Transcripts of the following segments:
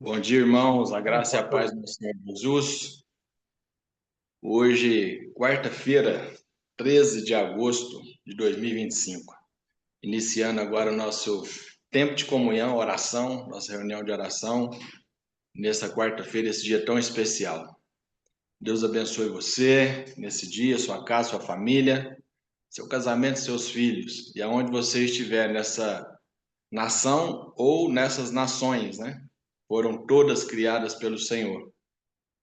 Bom dia, irmãos. A graça e a paz do Senhor Jesus. Hoje, quarta-feira, 13 de agosto de 2025. Iniciando agora o nosso tempo de comunhão, oração, nossa reunião de oração, nessa quarta-feira, esse dia tão especial. Deus abençoe você nesse dia, sua casa, sua família, seu casamento, seus filhos, e aonde você estiver nessa nação ou nessas nações, né? Foram todas criadas pelo Senhor.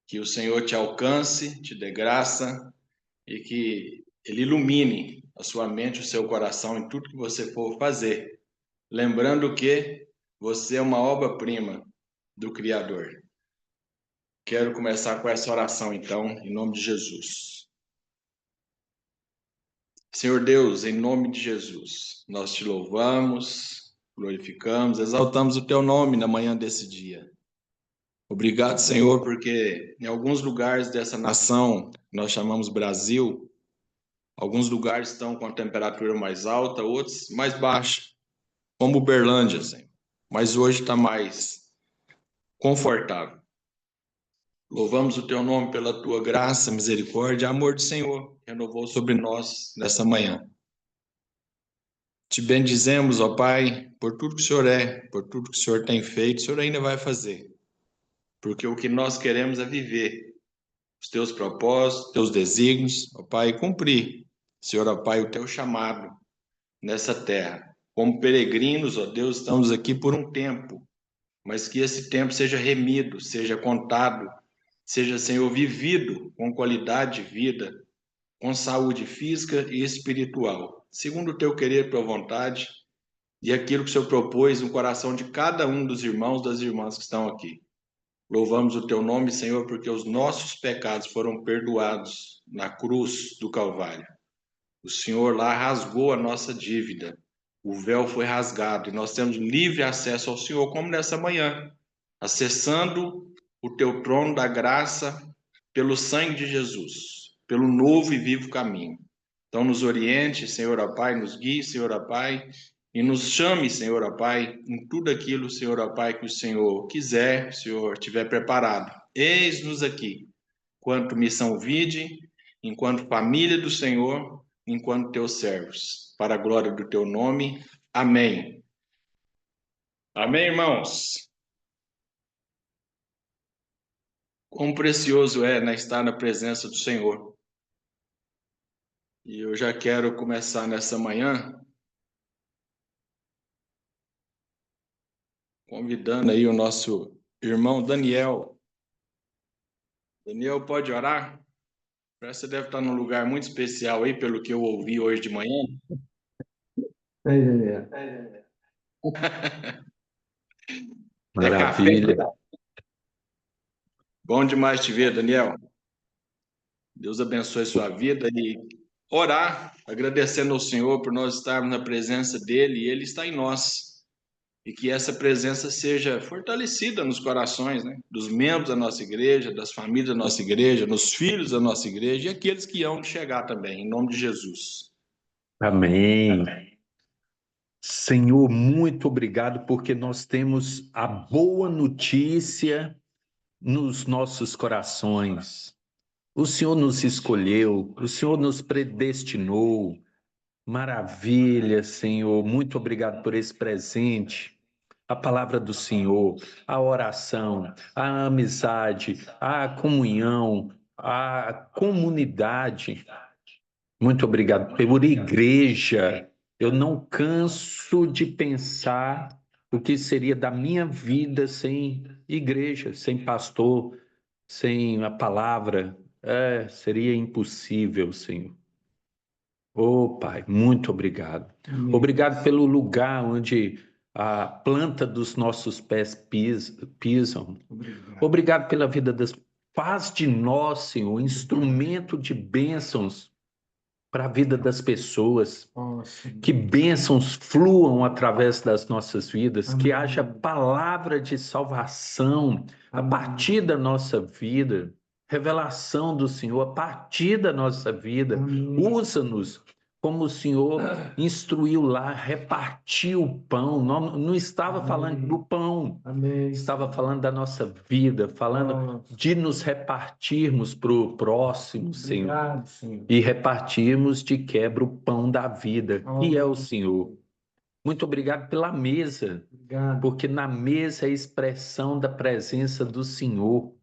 Que o Senhor te alcance, te dê graça e que Ele ilumine a sua mente, o seu coração em tudo que você for fazer. Lembrando que você é uma obra-prima do Criador. Quero começar com essa oração, então, em nome de Jesus. Senhor Deus, em nome de Jesus, nós te louvamos, glorificamos, exaltamos o teu nome na manhã desse dia. Obrigado, Senhor, porque em alguns lugares dessa nação, que nós chamamos Brasil, alguns lugares estão com a temperatura mais alta, outros mais baixa, como Uberlândia, Senhor. Mas hoje está mais confortável. Louvamos o teu nome pela tua graça, misericórdia e amor do Senhor, que renovou sobre nós nessa manhã. Te bendizemos, ó Pai, por tudo que o Senhor é, por tudo que o Senhor tem feito, o Senhor ainda vai fazer. Porque o que nós queremos é viver os teus propósitos, teus desígnios, ó Pai, e cumprir, Senhor, ó Pai, o teu chamado nessa terra. Como peregrinos, ó Deus, estamos aqui por um tempo, mas que esse tempo seja remido, seja contado, seja, Senhor, vivido com qualidade de vida, com saúde física e espiritual, segundo o teu querer e tua vontade, e aquilo que o Senhor propôs no coração de cada um dos irmãos e das irmãs que estão aqui. Louvamos o teu nome, Senhor, porque os nossos pecados foram perdoados na cruz do Calvário. O Senhor lá rasgou a nossa dívida. O véu foi rasgado e nós temos livre acesso ao Senhor, como nessa manhã, acessando o teu trono da graça pelo sangue de Jesus, pelo novo e vivo caminho. Então nos oriente, Senhor, ó Pai, nos guie, Senhor, ó Pai, e nos chame, Senhor, ó Pai, em tudo aquilo, Senhor, ó Pai, que o Senhor quiser, o Senhor tiver preparado. Eis-nos aqui, enquanto missão vide, enquanto família do Senhor, enquanto teus servos, para a glória do teu nome. Amém. Amém, irmãos? Quão precioso é, né, estar na presença do Senhor. E eu já quero começar nessa manhã convidando aí o nosso irmão Daniel. Daniel, pode orar? Parece que você deve estar num lugar muito especial aí, pelo que eu ouvi hoje de manhã. É café. Maravilha. Bom demais te ver, Daniel. Deus abençoe sua vida e orar, agradecendo ao Senhor por nós estarmos na presença dele e ele está em nós. E que essa presença seja fortalecida nos corações, né, dos membros da nossa igreja, das famílias da nossa igreja, nos filhos da nossa igreja e aqueles que hão de chegar também, em nome de Jesus. Amém. Senhor, muito obrigado porque nós temos a boa notícia nos nossos corações. O Senhor nos escolheu, o Senhor nos predestinou. Maravilha, Senhor. Muito obrigado por esse presente. A palavra do Senhor, a oração, a amizade, a comunhão, a comunidade. Muito obrigado pela igreja. Eu não canso de pensar o que seria da minha vida sem igreja, sem pastor, sem a palavra. Seria impossível, Senhor. Oh, Pai, muito obrigado. Obrigado pelo lugar onde a planta dos nossos pés pisam. Obrigado pela vida das. Faz de nós, Senhor, instrumento de bênçãos para a vida das pessoas, que bênçãos fluam através das nossas vidas, que haja palavra de salvação a partir da nossa vida, revelação do Senhor a partir da nossa vida. Usa-nos como o Senhor instruiu lá, repartiu o pão. Não estava falando do pão, estava falando da nossa vida, falando de nos repartirmos para o próximo, Senhor. Obrigado, Senhor. E repartirmos de quebra o pão da vida, que é o Senhor. Muito obrigado pela mesa, Obrigado. porque na mesa é a expressão da presença do Senhor.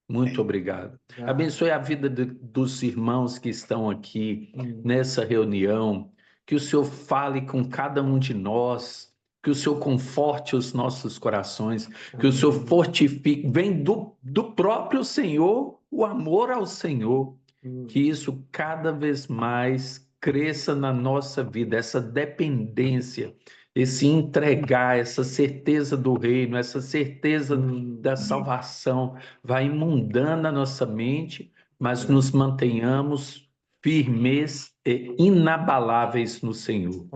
Muito obrigado. Abençoe a vida dos irmãos que estão aqui nessa reunião. Que o Senhor fale com cada um de nós. Que o Senhor conforte os nossos corações. Que o Senhor fortifique. Vem do próprio Senhor o amor ao Senhor. Que isso cada vez mais cresça na nossa vida. Essa dependência, esse entregar, essa certeza do reino, essa certeza da salvação vai inundando a nossa mente, mas nos mantenhamos firmes e inabaláveis no Senhor.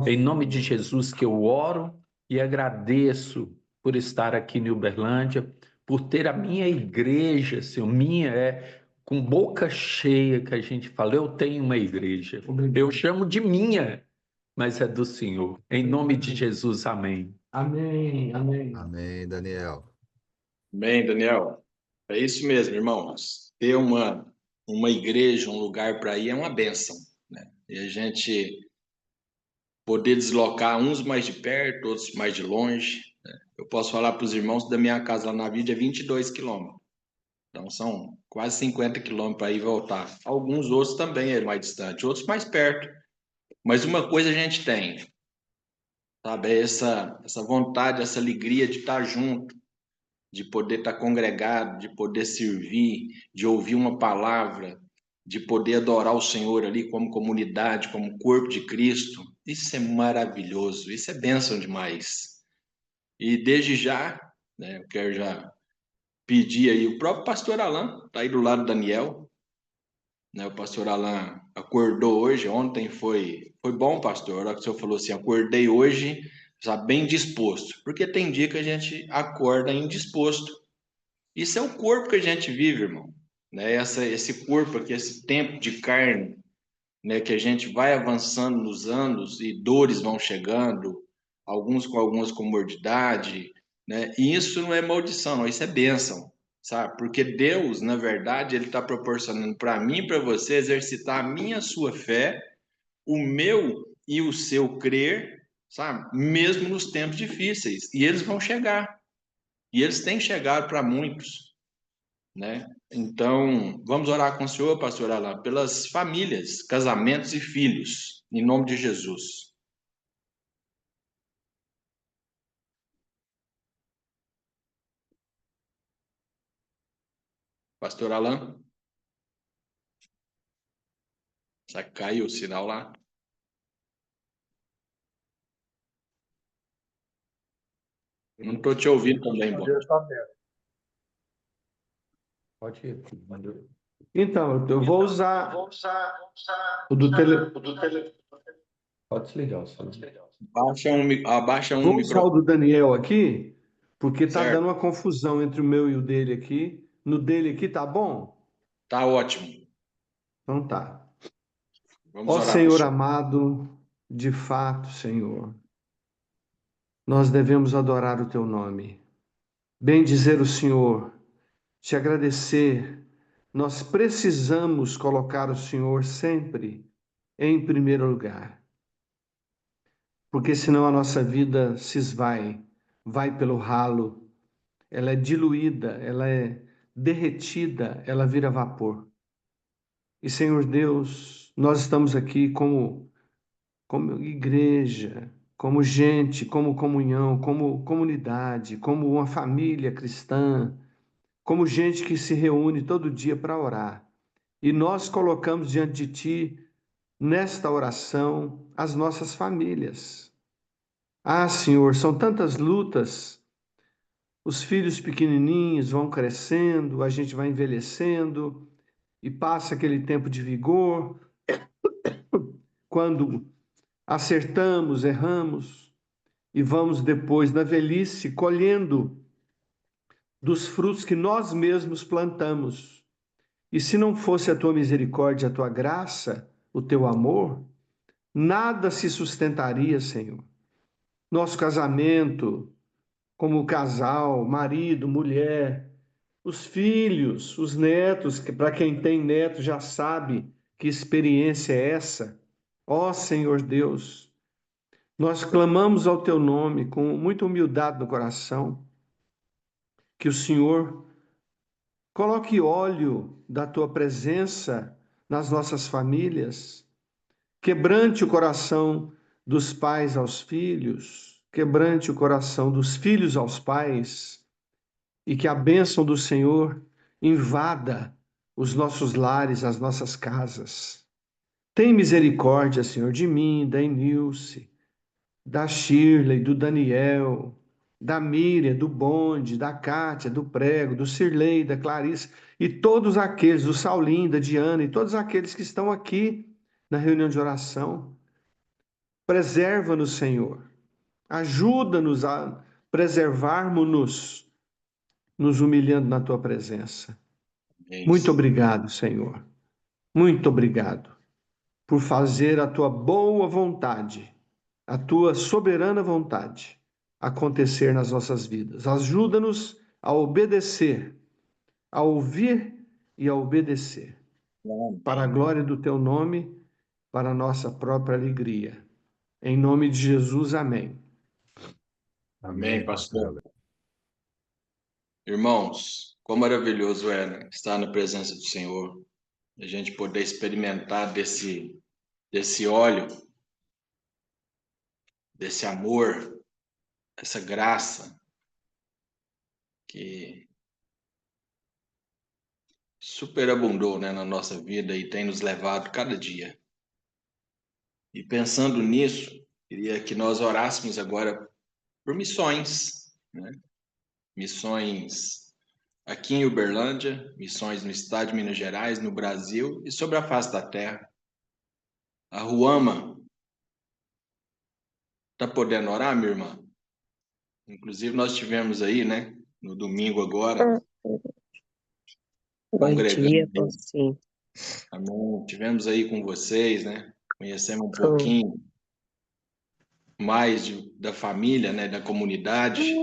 Em nome de Jesus que eu oro e agradeço por estar aqui em Uberlândia, por ter a minha igreja, Senhor, com boca cheia que a gente fala, eu tenho uma igreja. Eu chamo de minha, mas é do Senhor. Em nome de Jesus, amém. Amém, amém. Amém, Daniel. Bem, Daniel, é isso mesmo, irmãos. Ter uma igreja, um lugar para ir é uma bênção, né? E a gente poder deslocar uns mais de perto, outros mais de longe, né? Eu posso falar para os irmãos da minha casa lá na Vide é 22 quilômetros. Então são quase 50 quilômetros para ir e voltar. Alguns outros também é mais distante, outros mais perto. Mas uma coisa a gente tem, sabe? É essa vontade, essa alegria de estar junto, de poder estar congregado, de poder servir, de ouvir uma palavra, de poder adorar o Senhor ali como comunidade, como corpo de Cristo. Isso é maravilhoso, isso é bênção demais. E desde já, né, eu quero já pedir aí, o próprio pastor Alain está aí do lado do Daniel, né? O pastor Alain acordou hoje, ontem foi bom, pastor, a hora que o senhor falou assim, acordei hoje, já bem disposto, porque tem dia que a gente acorda indisposto. Isso é o corpo que a gente vive, irmão, né? Esse corpo aqui, esse tempo de carne, né? Que a gente vai avançando nos anos e dores vão chegando, alguns com algumas comorbidades, né? E isso não é maldição, não, isso é bênção, sabe? Porque Deus, na verdade, ele está proporcionando para mim e para você exercitar a minha, a sua fé, o meu e o seu crer, sabe? Mesmo nos tempos difíceis. E eles vão chegar. E eles têm chegado para muitos, né? Então, vamos orar com o Senhor, pastor Alain, pelas famílias, casamentos e filhos, em nome de Jesus. Pastor Alain? Já caiu o sinal lá? Não estou te ouvindo também, bom. Pode ir. Então, eu vou usar o do tele... Pode desligar o celular. Abaixa um Vou usar o microfone. do Daniel aqui, porque tá Certo. dando uma confusão entre o meu e o dele aqui. No dele aqui tá bom? Tá ótimo. Então tá. Vamos Ó orar para o Senhor Senhor. amado, de fato, Senhor, nós devemos adorar o teu nome. Bendizer o Senhor, te agradecer. Nós precisamos colocar o Senhor sempre em primeiro lugar, porque senão a nossa vida se esvai, vai pelo ralo, ela é diluída, ela é derretida, ela vira vapor. E Senhor Deus, nós estamos aqui como igreja, como gente, como comunhão, como comunidade, como uma família cristã, como gente que se reúne todo dia para orar. E nós colocamos diante de Ti, nesta oração, as nossas famílias. Ah, Senhor, são tantas lutas. Os filhos pequenininhos vão crescendo, a gente vai envelhecendo e passa aquele tempo de vigor. Quando acertamos, erramos e vamos depois, na velhice, colhendo dos frutos que nós mesmos plantamos. E se não fosse a tua misericórdia, a tua graça, o teu amor, nada se sustentaria, Senhor. Nosso casamento, como casal, marido, mulher, os filhos, os netos, que para quem tem neto já sabe que experiência é essa. Ó Senhor Deus, nós clamamos ao teu nome com muita humildade no coração, que o Senhor coloque óleo da tua presença nas nossas famílias, quebrante o coração dos pais aos filhos, quebrante o coração dos filhos aos pais, e que a bênção do Senhor invada os nossos lares, as nossas casas. Tem misericórdia, Senhor, de mim, da Enilce, da Shirley, do Daniel, da Miriam, do Bonde, da Cátia, do Prego, do Cirlei, da Clarice, e todos aqueles, do Saulinho, da Diana, e todos aqueles que estão aqui na reunião de oração. Preserva-nos, Senhor. Ajuda-nos a preservarmos-nos, nos humilhando na tua presença. Muito obrigado, Senhor. Muito obrigado por fazer a tua boa vontade, a tua soberana vontade acontecer nas nossas vidas. Ajuda-nos a obedecer, a ouvir e a obedecer, para a glória do teu nome, para a nossa própria alegria. Em nome de Jesus, amém. Amém, pastor. Irmãos, quão maravilhoso é estar na presença do Senhor, a gente poder experimentar desse óleo, desse amor, essa graça que superabundou, né, na nossa vida e tem nos levado cada dia. E pensando nisso, queria que nós orássemos agora por missões, né? Missões aqui em Uberlândia, missões no estado de Minas Gerais, no Brasil e sobre a face da terra. A Ruama está podendo orar, minha irmã? Inclusive nós tivemos aí, né, no domingo agora, Bom dia, congregando. sim. Amém. Tivemos aí com vocês, né? Conhecemos um pouquinho mais da família, né, da comunidade.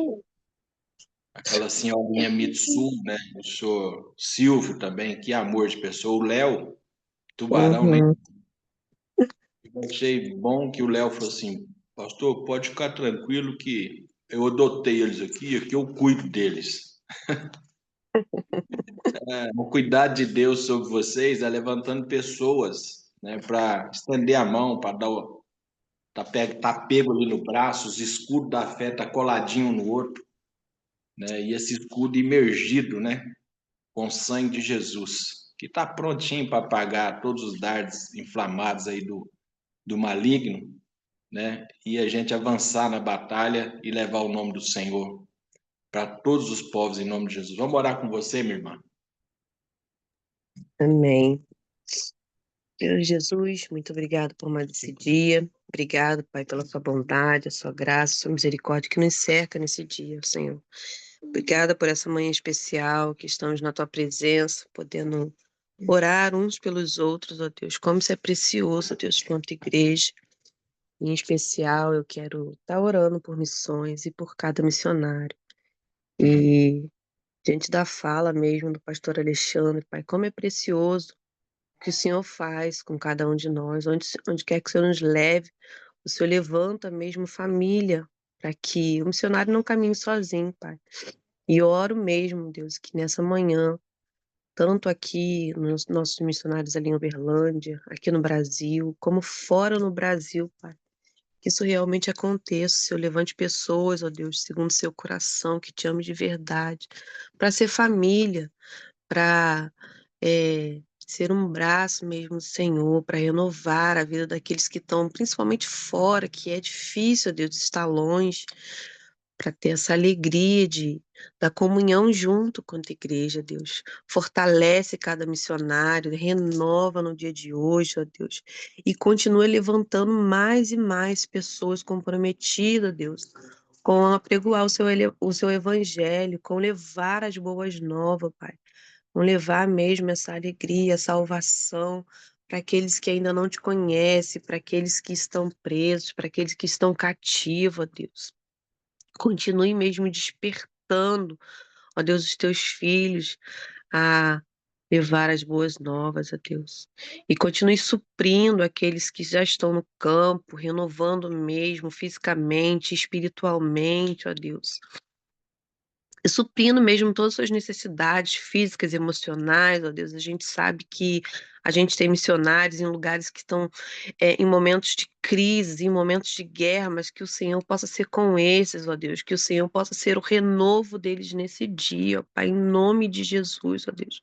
Aquela senhorinha Mitsu, né? O senhor Silvio também, que amor de pessoa. O Léo, tubarão, né? Eu achei bom que o Léo falou assim, pastor, pode ficar tranquilo que eu adotei eles aqui eu cuido deles. O cuidado de Deus sobre vocês é levantando pessoas, né, para estender a mão, para dar tá pego ali no braço, os escudos da fé tá coladinho no outro, né? E esse escudo imergido, né, com o sangue de Jesus, que está prontinho para apagar todos os dardos inflamados aí do maligno, né? E a gente avançar na batalha e levar o nome do Senhor para todos os povos em nome de Jesus. Vamos orar com você, minha irmã? Amém. Senhor Jesus, muito obrigado por mais esse dia. Obrigado, Pai, pela sua bondade, a sua graça, a sua misericórdia que nos cerca nesse dia, Senhor. Obrigada por essa manhã especial, que estamos na tua presença, podendo orar uns pelos outros, ó Deus. Como isso é precioso, ó Deus, quanto igreja. Em especial, eu quero estar orando por missões e por cada missionário. E diante da fala mesmo do pastor Alexandre, Pai, como é precioso o que o Senhor faz com cada um de nós, onde quer que o Senhor nos leve, o Senhor levanta mesmo família, para que o missionário não caminhe sozinho, Pai. E oro mesmo, Deus, que nessa manhã, tanto aqui nos nossos missionários ali em Uberlândia, aqui no Brasil, como fora no Brasil, Pai, que isso realmente aconteça, o Senhor levante pessoas, ó Deus, segundo seu coração, que te ame de verdade, para ser família, para ser um braço mesmo do Senhor, para renovar a vida daqueles que estão principalmente fora, que é difícil, ó Deus, estar longe, para ter essa alegria da comunhão junto com a igreja, Deus. Fortalece cada missionário, renova no dia de hoje, ó Deus, e continua levantando mais e mais pessoas comprometidas, Deus, com apregoar o seu evangelho, com levar as boas novas, Pai, com levar mesmo essa alegria, salvação para aqueles que ainda não te conhecem, para aqueles que estão presos, para aqueles que estão cativos, ó Deus. Continue mesmo despertando, ó Deus, os teus filhos a levar as boas novas, ó Deus. E continue suprindo aqueles que já estão no campo, renovando mesmo fisicamente, espiritualmente, ó Deus. E suprindo mesmo todas as suas necessidades físicas, emocionais, ó Deus. A gente sabe que a gente tem missionários em lugares que estão em momentos de crise, em momentos de guerra, mas que o Senhor possa ser com esses, ó Deus, que o Senhor possa ser o renovo deles nesse dia, ó Pai, em nome de Jesus, ó Deus.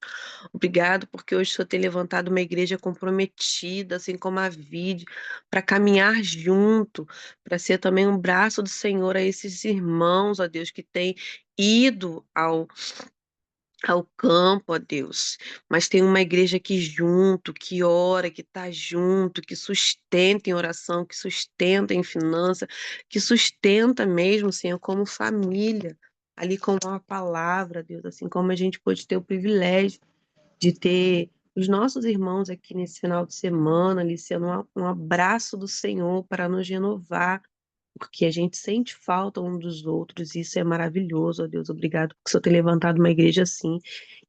Obrigado, porque hoje o Senhor tem levantado uma igreja comprometida, assim como a VID, para caminhar junto, para ser também um braço do Senhor a esses irmãos, ó Deus, que têm ido ao campo, ó Deus, mas tem uma igreja aqui junto, que ora, que está junto, que sustenta em oração, que sustenta em finança, que sustenta mesmo, Senhor, como família, ali com uma palavra, Deus, assim como a gente pode ter o privilégio de ter os nossos irmãos aqui nesse final de semana, ali sendo um abraço do Senhor para nos renovar, porque a gente sente falta um dos outros, e isso é maravilhoso, ó Deus, obrigado por o Senhor ter levantado uma igreja assim.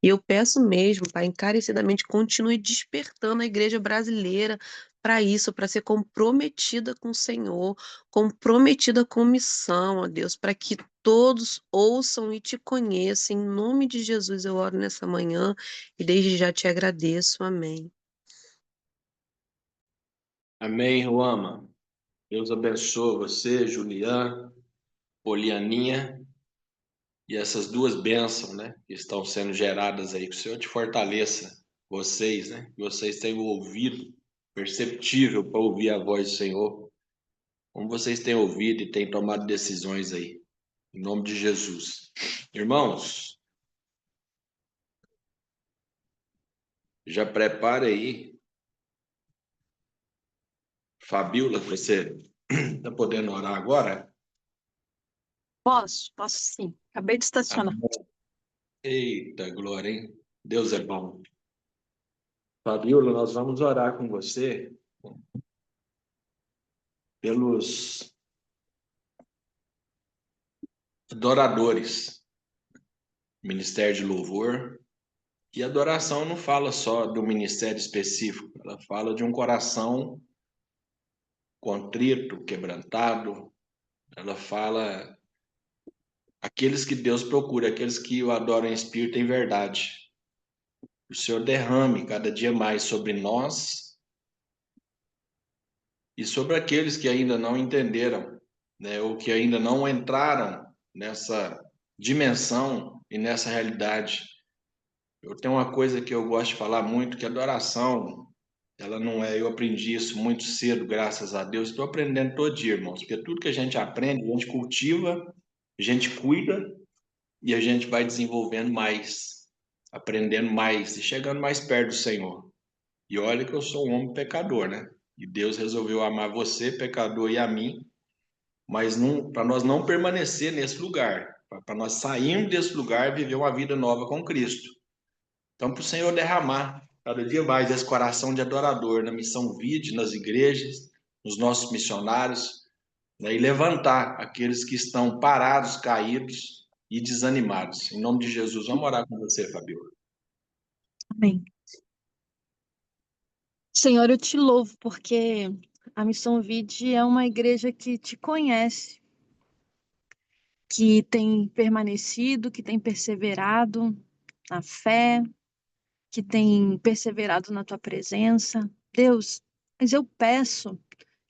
E eu peço mesmo, Pai, encarecidamente, continue despertando a igreja brasileira para isso, para ser comprometida com o Senhor, comprometida com missão, ó Deus, para que todos ouçam e te conheçam. Em nome de Jesus eu oro nessa manhã e desde já te agradeço. Amém. Amém, Ruama. Deus abençoe você, Juliana, Polianinha e essas duas bênçãos, né, que estão sendo geradas aí. Que o Senhor te fortaleça, vocês, né? Que vocês tenham o ouvido perceptível para ouvir a voz do Senhor, como vocês têm ouvido e têm tomado decisões aí. Em nome de Jesus. Irmãos, já prepare aí. Fabíola, você está podendo orar agora? Posso sim. Acabei de estacionar. Eita, glória, hein? Deus é bom. Fabíola, nós vamos orar com você pelos adoradores, Ministério de Louvor. E adoração não fala só do ministério específico, ela fala de um coração contrito, quebrantado, ela fala aqueles que Deus procura, aqueles que o adoram em espírito e em verdade. O Senhor derrame cada dia mais sobre nós e sobre aqueles que ainda não entenderam, né, ou que ainda não entraram nessa dimensão e nessa realidade. Eu tenho uma coisa que eu gosto de falar muito, que a adoração, ela não é, eu aprendi isso muito cedo, graças a Deus, estou aprendendo todo dia, irmãos, porque tudo que a gente aprende, a gente cultiva, a gente cuida e a gente vai desenvolvendo mais, aprendendo mais e chegando mais perto do Senhor. E olha que eu sou um homem pecador, né? E Deus resolveu amar você, pecador, e a mim, mas para nós não permanecer nesse lugar, para nós sairmos desse lugar e viver uma vida nova com Cristo. Então, para o Senhor derramar cada dia mais esse coração de adorador na missão VID, nas igrejas, nos nossos missionários, né, e levantar aqueles que estão parados, caídos e desanimados. Em nome de Jesus, vamos orar com você, Fabiola. Amém. Senhor, eu te louvo porque a Missão Vide é uma igreja que te conhece, que tem permanecido, que tem perseverado na fé, que tem perseverado na tua presença. Deus, mas eu peço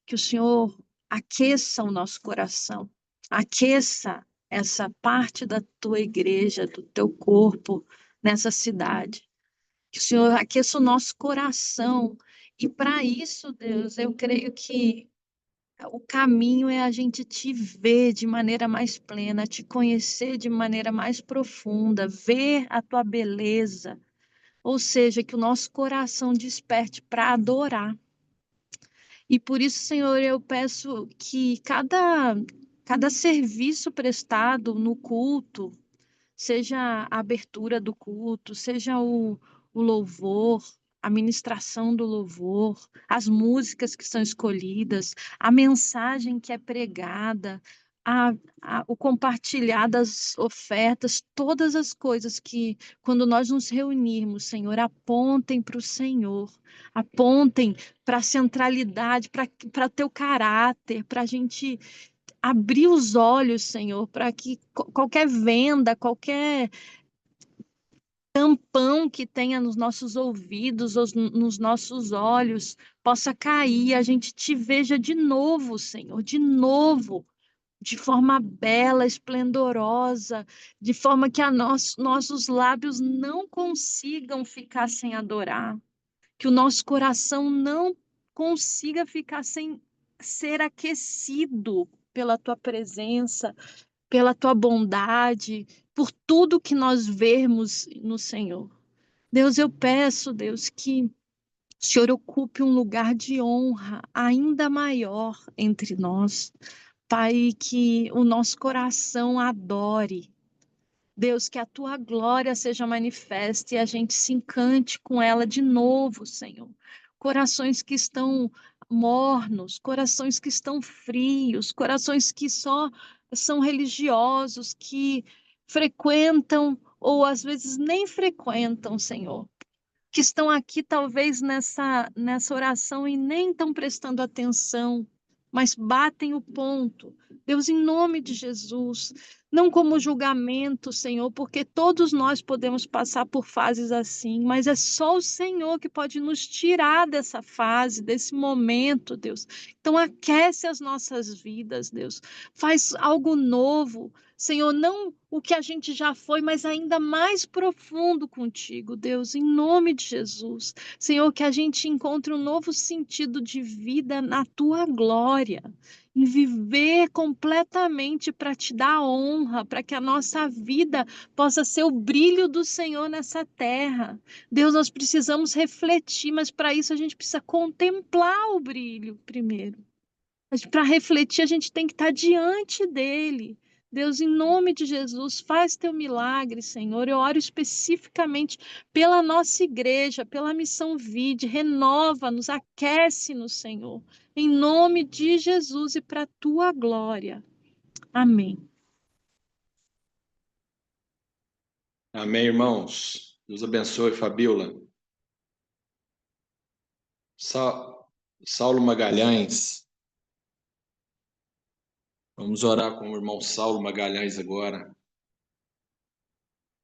que o Senhor aqueça o nosso coração, aqueça essa parte da tua igreja, do teu corpo nessa cidade. Que o Senhor aqueça o nosso coração. E para isso, Deus, eu creio que o caminho é a gente te ver de maneira mais plena, te conhecer de maneira mais profunda, ver a tua beleza. Ou seja, que o nosso coração desperte para adorar. E por isso, Senhor, eu peço que cada serviço prestado no culto, seja a abertura do culto, seja o louvor, a ministração do louvor, as músicas que são escolhidas, a mensagem que é pregada, o compartilhar das ofertas, todas as coisas que, quando nós nos reunirmos, Senhor, apontem para o Senhor, apontem para a centralidade, para teu caráter, para a gente abrir os olhos, Senhor, para que qualquer venda, qualquer tampão que tenha nos nossos ouvidos ou nos nossos olhos possa cair, a gente te veja de novo, Senhor, de novo, de forma bela, esplendorosa, de forma que nossos lábios não consigam ficar sem adorar, que o nosso coração não consiga ficar sem ser aquecido pela tua presença, pela tua bondade, por tudo que nós vemos no Senhor. Deus, eu peço, Deus, que o Senhor ocupe um lugar de honra ainda maior entre nós. Pai, que o nosso coração adore. Deus, que a tua glória seja manifesta e a gente se encante com ela de novo, Senhor. Corações que estão mornos, corações que estão frios, corações que só são religiosos, que frequentam ou às vezes nem frequentam, Senhor, que estão aqui talvez nessa oração e nem estão prestando atenção, mas batem o ponto. Deus, em nome de Jesus, não como julgamento, Senhor, porque todos nós podemos passar por fases assim, mas é só o Senhor que pode nos tirar dessa fase, desse momento, Deus. Então, aquece as nossas vidas, Deus. Faz algo novo, Senhor, não o que a gente já foi, mas ainda mais profundo contigo, Deus, em nome de Jesus. Senhor, que a gente encontre um novo sentido de vida na tua glória, em viver completamente para te dar honra, para que a nossa vida possa ser o brilho do Senhor nessa terra. Deus, nós precisamos refletir, mas para isso a gente precisa contemplar o brilho primeiro. Para refletir, a gente tem que estar diante dele. Deus, em nome de Jesus, faz teu milagre, Senhor. Eu oro especificamente pela nossa igreja, pela Missão Vide, renova-nos, aquece-nos, Senhor. Em nome de Jesus e para a tua glória. Amém. Amém, irmãos. Deus abençoe, Fabiola. Saulo Magalhães. Vamos orar com o irmão Saulo Magalhães agora.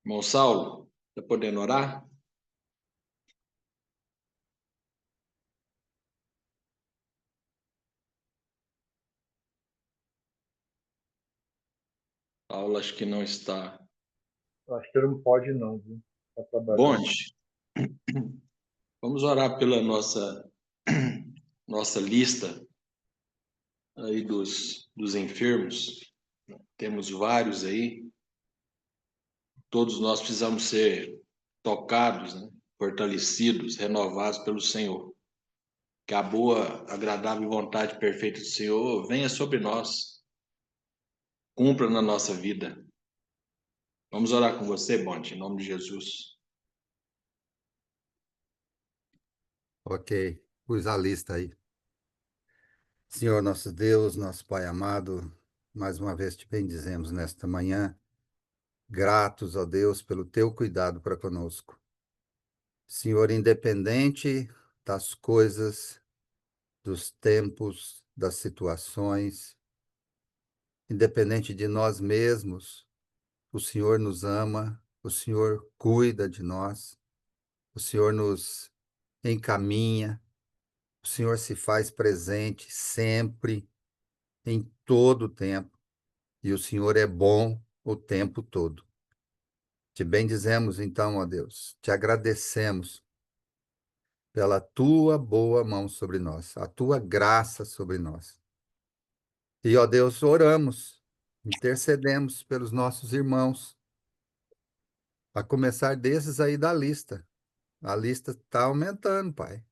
Irmão Saulo, está podendo orar? Saulo, acho que não está. Acho que ele não pode não, viu? Tá trabalhando. Bonde, vamos orar pela nossa lista aí dos enfermos. Temos vários aí. Todos nós precisamos ser tocados, né? Fortalecidos, renovados pelo Senhor. Que a boa, agradável vontade perfeita do Senhor venha sobre nós, cumpra na nossa vida. Vamos orar com você, Bonde, em nome de Jesus. Ok, pus a lista aí. Senhor nosso Deus, nosso Pai amado, mais uma vez te bendizemos nesta manhã, gratos, ó Deus, pelo teu cuidado para conosco. Senhor, independente das coisas, dos tempos, das situações, independente de nós mesmos, o Senhor nos ama, o Senhor cuida de nós, o Senhor nos encaminha, o Senhor se faz presente sempre, em todo o tempo, e o Senhor é bom o tempo todo. Te bendizemos então, ó Deus, te agradecemos pela tua boa mão sobre nós, a tua graça sobre nós. E, ó Deus, oramos, intercedemos pelos nossos irmãos, a começar desses aí da lista. A lista está aumentando, Pai,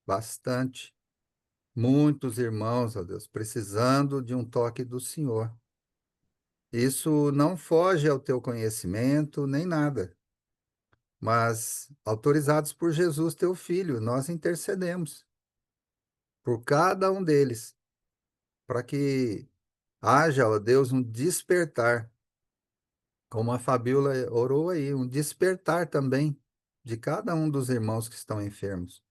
bastante. Muitos irmãos, ó Deus, precisando de um toque do Senhor. Isso não foge ao teu conhecimento nem nada. mas autorizados por Jesus, teu Filho, nós intercedemos por cada um deles, para que haja, ó Deus, um despertar, como a Fabíola orou aí, um despertar também de cada um dos irmãos que estão enfermos,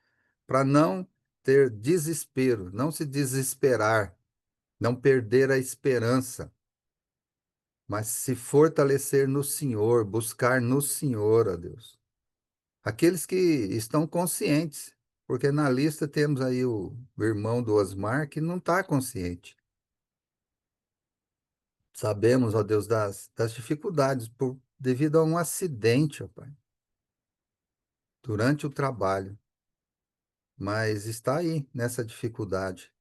para não ter desespero, não se desesperar, não perder a esperança, mas se fortalecer no Senhor, buscar no Senhor, ó Deus. Aqueles que estão conscientes, porque na lista temos aí o irmão do Osmar que não está consciente. Sabemos, ó Deus, das dificuldades devido a um acidente, ó Pai, durante o trabalho, mas está aí nessa dificuldade.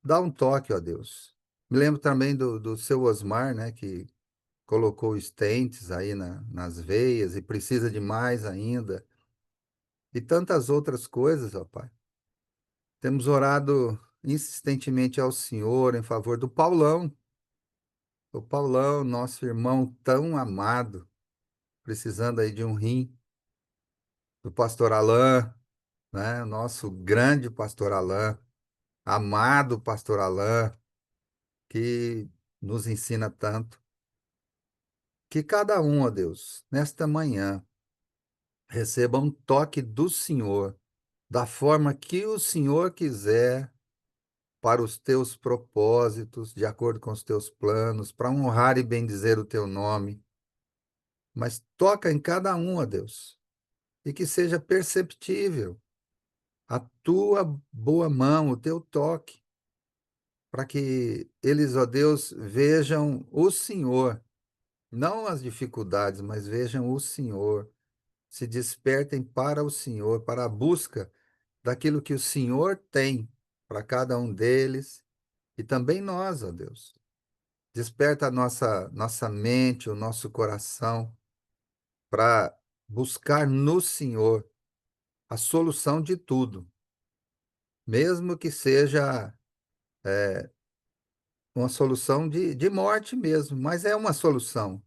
Dá um toque, ó Deus. Me lembro também do seu Osmar, né, que colocou stents aí nas veias e precisa de mais ainda. E tantas outras coisas, ó Pai. Temos orado insistentemente ao Senhor em favor do Paulão. O Paulão, nosso irmão tão amado, precisando aí de um rim. Do pastor Alain, né? Nosso grande pastor Alain, amado pastor Alain, que nos ensina tanto. Que cada um, ó Deus, nesta manhã, receba um toque do Senhor, da forma que o Senhor quiser, para os teus propósitos, de acordo com os teus planos, para honrar e bendizer o teu nome. Mas toca em cada um, ó Deus, e que seja perceptível a tua boa mão, o teu toque, para que eles, ó Deus, vejam o Senhor, não as dificuldades, mas vejam o Senhor, se despertem para o Senhor, para a busca daquilo que o Senhor tem para cada um deles e também nós, ó Deus. Desperta a nossa mente, o nosso coração para buscar no Senhor a solução de tudo, mesmo que seja uma solução de morte mesmo, mas é uma solução,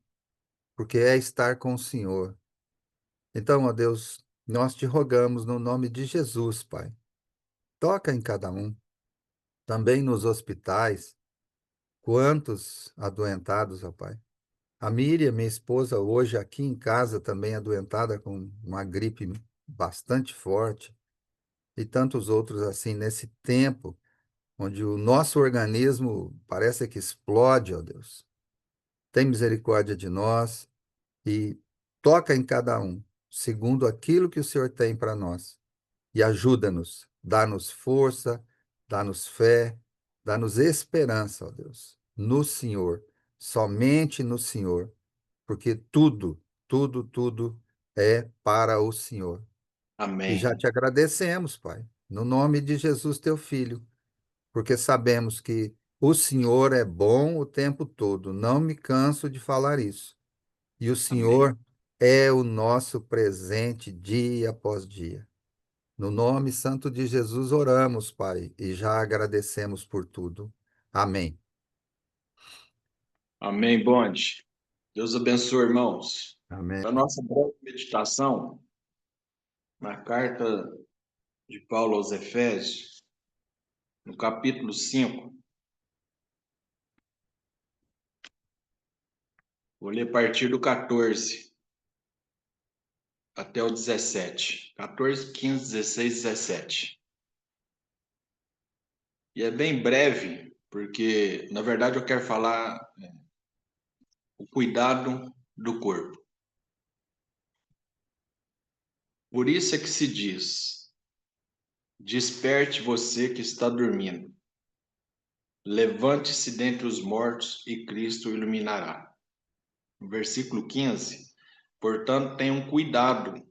porque é estar com o Senhor. Então, ó Deus, nós te rogamos no nome de Jesus, Pai. Toca em cada um, também nos hospitais, quantos adoentados, ó Pai. A Miriam, minha esposa, hoje aqui em casa também adoentada com uma gripe bastante forte, e tantos outros assim, nesse tempo onde o nosso organismo parece que explode, ó Deus. Tem misericórdia de nós e toca em cada um, segundo aquilo que o Senhor tem para nós. E ajuda-nos, dá-nos força, dá-nos fé, dá-nos esperança, ó Deus, no Senhor, somente no Senhor, porque tudo é para o Senhor. E já Amém. te agradecemos, Pai, no nome de Jesus, teu Filho, porque sabemos que o Senhor é bom o tempo todo. Não me canso de falar isso. E o Amém. Senhor é o nosso presente dia após dia. No nome santo de Jesus oramos, Pai, e já agradecemos por tudo. Amém. Amém, Bonde. Deus abençoe, irmãos. Amém. Para nossa breve meditação, na carta de Paulo aos Efésios, no capítulo 5, vou ler a partir do 14 até o 17. 14, 15, 16, 17. E é bem breve, porque, na verdade, eu quero falar o cuidado do corpo. Por isso é que se diz: desperte você que está dormindo. Levante-se dentre os mortos e Cristo o iluminará. No versículo 15, portanto, tenham cuidado.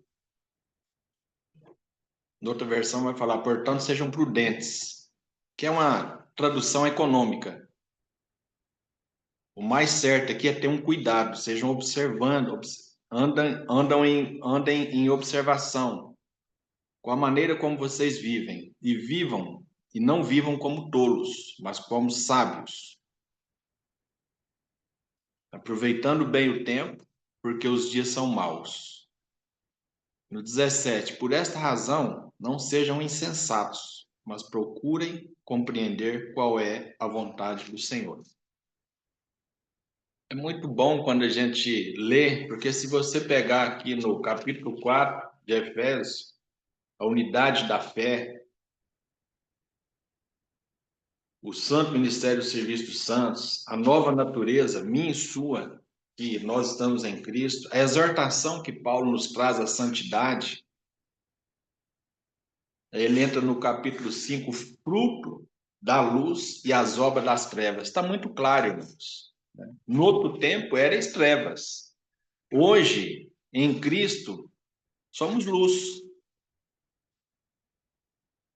Noutra versão vai falar, portanto, sejam prudentes, que é uma tradução econômica. O mais certo aqui é ter um cuidado, sejam observando, andem em observação com a maneira como vocês vivem, e vivam, e não vivam como tolos, mas como sábios, aproveitando bem o tempo, porque os dias são maus. No 17, por esta razão, não sejam insensatos, mas procurem compreender qual é a vontade do Senhor. É muito bom quando a gente lê, porque se você pegar aqui no capítulo 4 de Efésios, a unidade da fé, o santo ministério do serviço dos santos, a nova natureza, minha e sua, que nós estamos em Cristo, a exortação que Paulo nos traz à santidade, ele entra no capítulo 5, fruto da luz e as obras das trevas. Está muito claro, irmãos. No outro tempo, eram as trevas. Hoje, em Cristo, somos luz.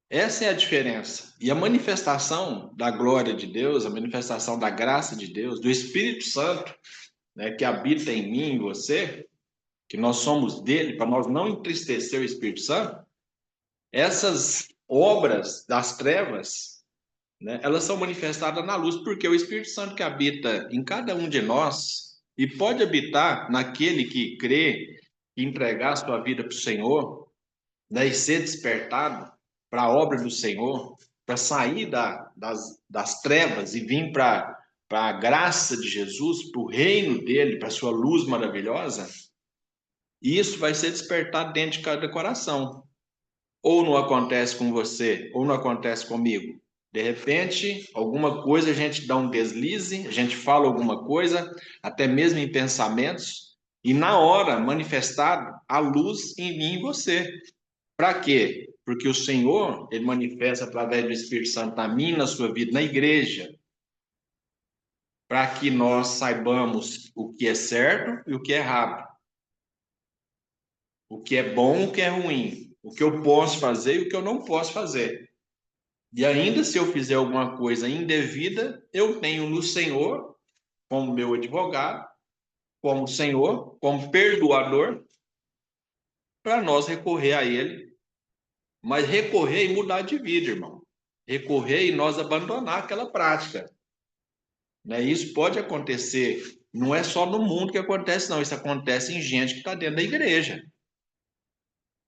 Essa é a diferença. E a manifestação da glória de Deus, a manifestação da graça de Deus, do Espírito Santo, né, que habita em mim e em você, que nós somos dele, para nós não entristecer o Espírito Santo, essas obras das trevas, né, elas são manifestadas na luz, porque o Espírito Santo que habita em cada um de nós e pode habitar naquele que crê e entregar a sua vida para o Senhor, né, e ser despertado para a obra do Senhor, para sair das trevas e vir para a graça de Jesus, para o reino dele, para a sua luz maravilhosa, e isso vai ser despertado dentro de cada coração. Ou não acontece com você, ou não acontece comigo. De repente, alguma coisa a gente dá um deslize, a gente fala alguma coisa, até mesmo em pensamentos, e na hora manifestado a luz em mim e em você. Para quê? Porque o Senhor, ele manifesta através do Espírito Santo na minha, na sua vida, na igreja, para que nós saibamos o que é certo e o que é errado, o que é bom e o que é ruim, o que eu posso fazer e o que eu não posso fazer. E ainda se eu fizer alguma coisa indevida, eu tenho no Senhor, como meu advogado, como Senhor, como perdoador, para nós recorrer a Ele. Mas recorrer e mudar de vida, irmão. Recorrer e nós abandonar aquela prática. Né? Isso pode acontecer, não é só no mundo que acontece, não. Isso acontece em gente que está dentro da igreja.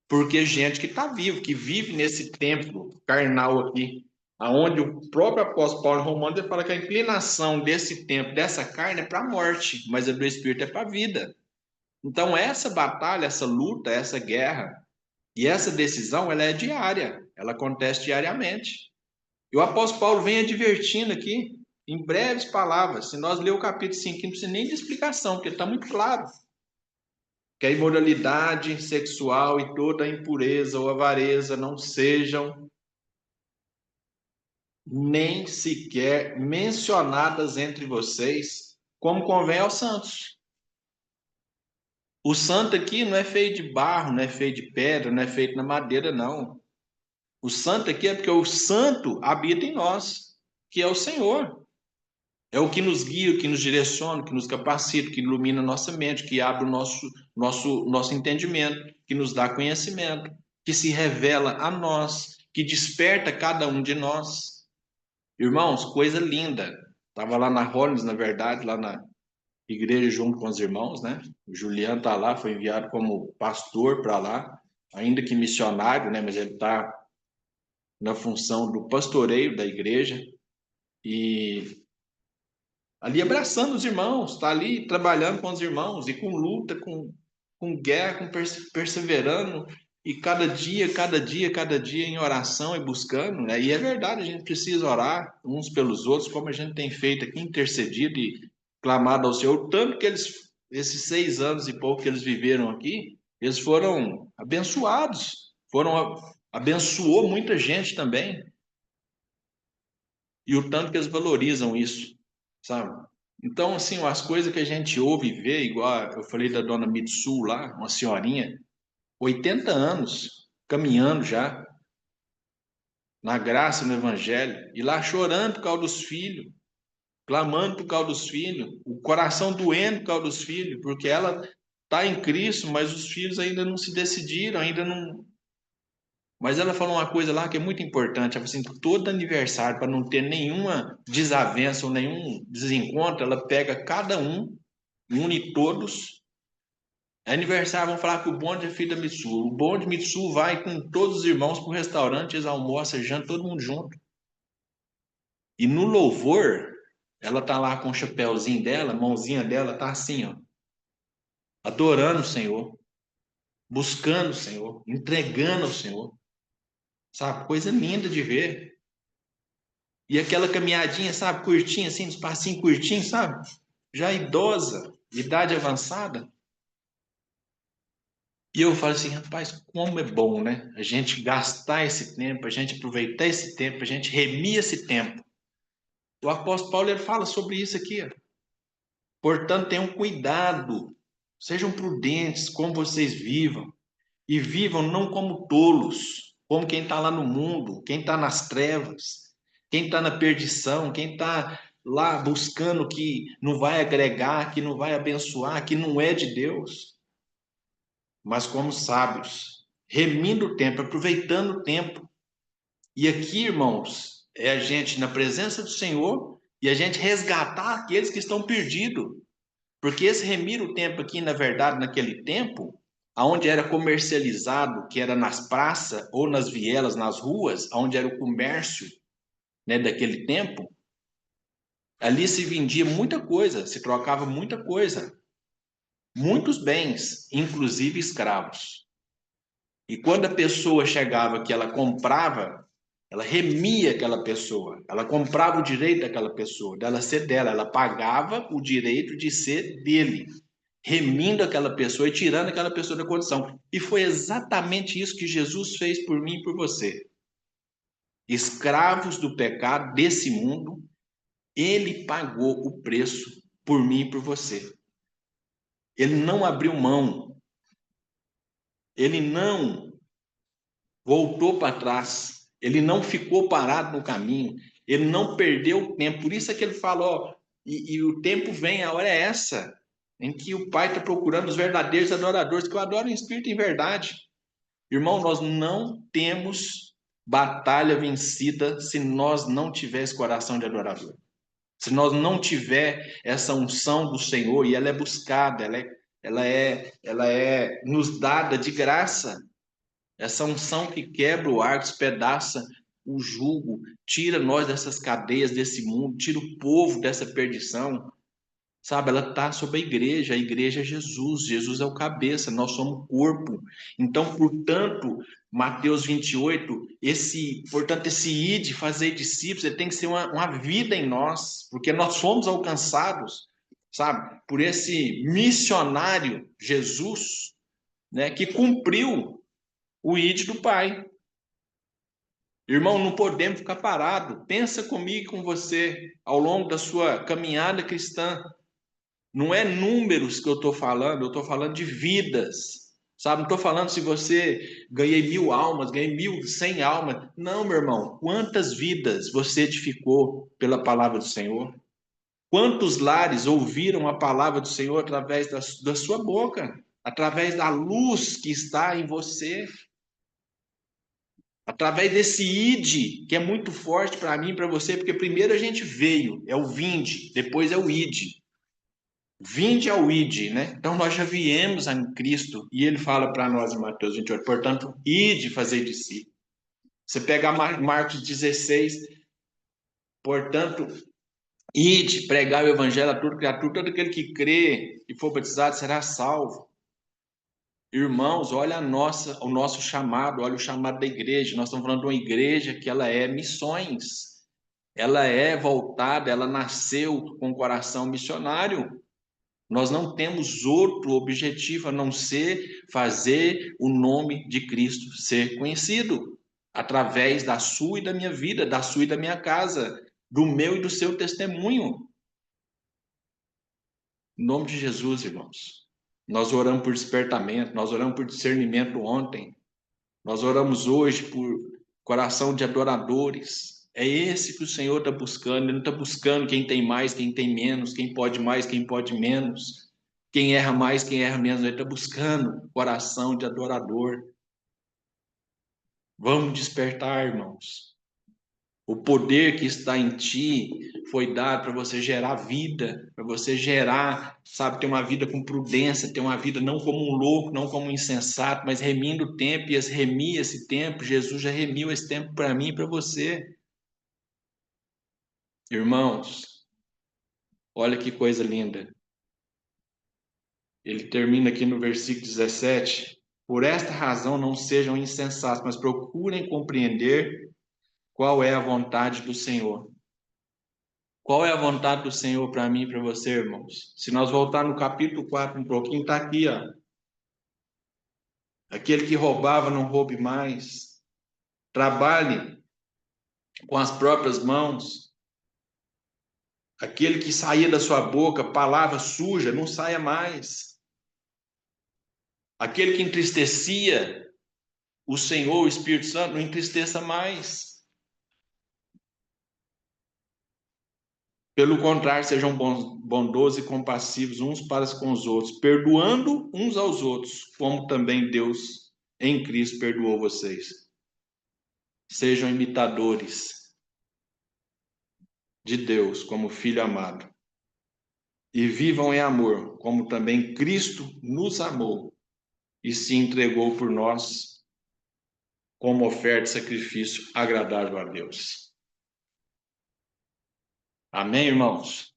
Porque gente que está vivo, que vive nesse templo carnal aqui, aonde o próprio apóstolo Paulo Romano ele fala que a inclinação desse templo, dessa carne é para a morte, mas a do Espírito é para a vida. Então essa batalha, essa luta, essa guerra e essa decisão, ela é diária, ela acontece diariamente. E o apóstolo Paulo vem advertindo aqui, em breves palavras, se nós ler o capítulo 5, não precisa nem de explicação, porque está muito claro. Que a imoralidade sexual e toda a impureza ou avareza não sejam nem sequer mencionadas entre vocês, como convém aos santos. O santo aqui não é feito de barro, não é feito de pedra, não é feito na madeira, não. O santo aqui é porque o santo habita em nós, que é o Senhor. É o que nos guia, o que nos direciona, o que nos capacita, o que ilumina a nossa mente, que abre o nosso entendimento, que nos dá conhecimento, que se revela a nós, que desperta cada um de nós. Irmãos, coisa linda. Estava lá na Hollins, na verdade, lá na igreja junto com os irmãos, né? O Juliano está lá, foi enviado como pastor para lá, ainda que missionário, né? Mas ele está na função do pastoreio da igreja. E ali abraçando os irmãos, está ali trabalhando com os irmãos e com luta, com guerra, com perseverando e cada dia em oração e buscando, né? E é verdade, a gente precisa orar uns pelos outros, como a gente tem feito aqui, intercedido e clamado ao Senhor, tanto que esses 6 anos e pouco que eles viveram aqui, eles foram abençoados, abençoou muita gente também, e o tanto que eles valorizam isso, sabe? Então, assim, as coisas que a gente ouve e vê, igual eu falei da dona Mitsu lá, uma senhorinha, 80 anos, caminhando já, na graça, no evangelho, e lá chorando por causa dos filhos, clamando por causa dos filhos, o coração doendo por causa dos filhos, porque ela está em Cristo, mas os filhos ainda não se decidiram, ainda não. Mas ela falou uma coisa lá que é muito importante, ela falou assim, todo aniversário, para não ter nenhuma desavença ou nenhum desencontro, ela pega cada um, une todos É aniversário, vamos falar que o bonde é filho da Mitsu. O bonde Mitsu vai com todos os irmãos para o restaurante, eles almoçam, jantam, todo mundo junto. E no louvor, ela tá lá com o chapéuzinho dela, a mãozinha dela tá assim, ó, adorando o Senhor, buscando o Senhor, entregando ao Senhor. Sabe? Coisa linda de ver. E aquela caminhadinha, sabe, curtinha, assim, uns passinhos curtinhos, sabe? Já idosa, idade avançada. E eu falo assim, rapaz, como é bom, né? A gente gastar esse tempo, a gente aproveitar esse tempo, a gente remir esse tempo. O apóstolo Paulo ele fala sobre isso aqui. Ó. Portanto, tenham cuidado, sejam prudentes como vocês vivam. E vivam não como tolos, como quem está lá no mundo, quem está nas trevas, quem está na perdição, quem está lá buscando que não vai agregar, que não vai abençoar, que não é de Deus, mas como sábios, remindo o tempo, aproveitando o tempo. E aqui, irmãos, é a gente na presença do Senhor e a gente resgatar aqueles que estão perdidos. Porque esse remir o tempo aqui, na verdade, naquele tempo, aonde era comercializado, que era nas praças ou nas vielas, nas ruas, onde era o comércio, né, daquele tempo, ali se vendia muita coisa, se trocava muita coisa, muitos bens, inclusive escravos. E quando a pessoa chegava que ela comprava, ela remia aquela pessoa, ela comprava o direito daquela pessoa, dela ser dela, ela pagava o direito de ser dele, remindo aquela pessoa e tirando aquela pessoa da condição. E foi exatamente isso que Jesus fez por mim e por você. Escravos do pecado desse mundo, ele pagou o preço por mim e por você. Ele não abriu mão, ele não voltou para trás, ele não ficou parado no caminho, ele não perdeu o tempo. Por isso é que ele falou, e o tempo vem, a hora é essa, em que o Pai está procurando os verdadeiros adoradores, que eu adoro em espírito e em verdade. Irmão, nós não temos batalha vencida se nós não tiver esse coração de adorador. Se nós não tiver essa unção do Senhor, e ela é buscada, ela é nos dada de graça. Essa unção que quebra o arco, despedaça o jugo, tira nós dessas cadeias desse mundo, tira o povo dessa perdição. Sabe, ela está sobre a igreja é Jesus, Jesus é o cabeça, nós somos o corpo. Então, portanto, Mateus 28, portanto, esse ide, fazer discípulos, ele tem que ser uma vida em nós, porque nós fomos alcançados, sabe, por esse missionário Jesus, né, que cumpriu o ide do Pai. Irmão, não podemos ficar parados. Pensa comigo e com você ao longo da sua caminhada cristã. Não é números que eu estou falando de vidas. Sabe, não estou falando se você ganhei 1.000 almas, ganhei 1.100 almas. Não, meu irmão, quantas vidas você edificou pela palavra do Senhor? Quantos lares ouviram a palavra do Senhor através da sua boca? Através da luz que está em você? Através desse ide, que é muito forte para mim e para você, porque primeiro a gente veio, é o vinde, depois é o ide. Vinde ao ide, né? Então nós já viemos a Cristo e ele fala para nós em Mateus 28, portanto, ide fazer de si. Você pega Marcos 16, portanto, ide pregar o evangelho a toda criatura, todo aquele que crê e for batizado será salvo. Irmãos, olha o nosso chamado, olha o chamado da igreja. Nós estamos falando de uma igreja que ela é missões. Ela é voltada, ela nasceu com o coração missionário. Nós não temos outro objetivo a não ser fazer o nome de Cristo ser conhecido através da sua e da minha vida, da sua e da minha casa, do meu e do seu testemunho. Em nome de Jesus, irmãos. Nós oramos por despertamento, nós oramos por discernimento ontem, nós oramos hoje por coração de adoradores. É esse que o Senhor está buscando. Ele não está buscando quem tem mais, quem tem menos, quem pode mais, quem pode menos, quem erra mais, quem erra menos. Ele está buscando coração de adorador. Vamos despertar, irmãos. O poder que está em ti foi dado para você gerar vida, para você gerar, sabe, ter uma vida com prudência, ter uma vida não como um louco, não como um insensato, mas remindo o tempo, e remir esse tempo. Jesus já remiu esse tempo para mim e para você. Irmãos, olha que coisa linda. Ele termina aqui no versículo 17. Por esta razão não sejam insensatos, mas procurem compreender qual é a vontade do Senhor. Qual é a vontade do Senhor para mim e para você, irmãos? Se nós voltar no capítulo 4 um pouquinho, está aqui, ó. Aquele que roubava, não roube mais. Trabalhe com as próprias mãos. Aquele que saía da sua boca palavra suja, não saia mais. Aquele que entristecia o Senhor, o Espírito Santo, não entristeça mais. Pelo contrário, sejam bondosos e compassivos uns para com os outros, perdoando uns aos outros, como também Deus em Cristo perdoou vocês. Sejam imitadores de Deus como filho amado. E vivam em amor, como também Cristo nos amou e se entregou por nós como oferta e sacrifício agradável a Deus. Amém, irmãos?